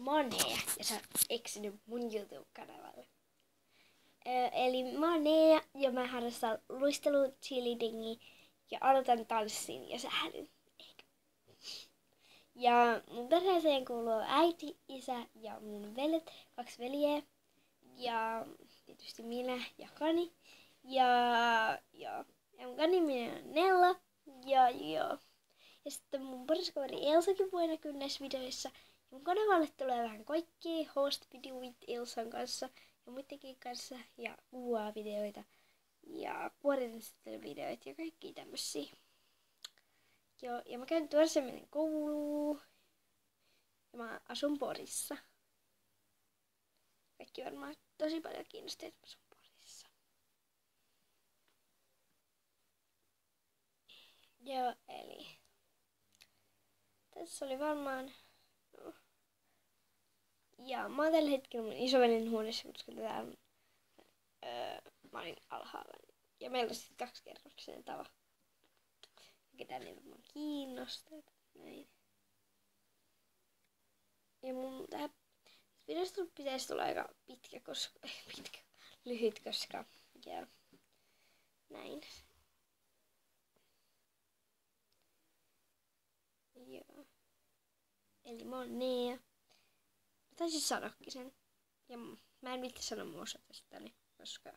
Monee ja sä oot eksynyt mun YouTube-kanavalle. Eli mä oon Nea ja mä harrastan luistelu cheerleadingia ja aloitan tanssin ja sählyn. Ja mun perheeseen kuuluu äiti, isä ja mun veljet, 2 veljeä. Ja tietysti minä ja Kani. Ja mun Kanin nimi on Nella. Ja sitten mun paras kaveri Elsakin voi näkyä näissä videoissa. Ja mun kanavalle tulee vähän kaikkea host video with Elsan kanssa ja muidenkin kanssa ja videoita ja vuodenesittelyvideoita ja kaikkia tämmösiä. Joo, ja mä käyn tuossa menen kouluun. Ja mä asun Porissa. Kaikki varmaan tosi paljon kiinnostaa, että mä asun Porissa. Joo, eli tässä oli varmaan. Ja mä oon tällä hetkellä mun isoveljen huoneessa, koska täällä mä olin alhaalla. Ja meillä on sitten 2-kerroksinen talo. Ketään ei varmaan kiinnostaa. Näin. Ja mun tää videosta pitäisi tulla aika lyhyt, koska ja näin. Joo. Eli mä oon Nea. Mä taisin sanoakin sen. Ja mä en viitti sanoa mun osoitestani, koska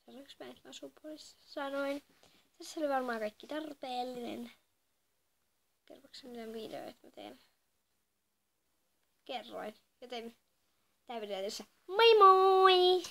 sanoinko mä, että mä asun Porissa? Sanoin. Tässä oli varmaan kaikki tarpeellinen. Kerroksä mitä videoita mä teen? Kerroin. Joten tää video tässä. Moi moi!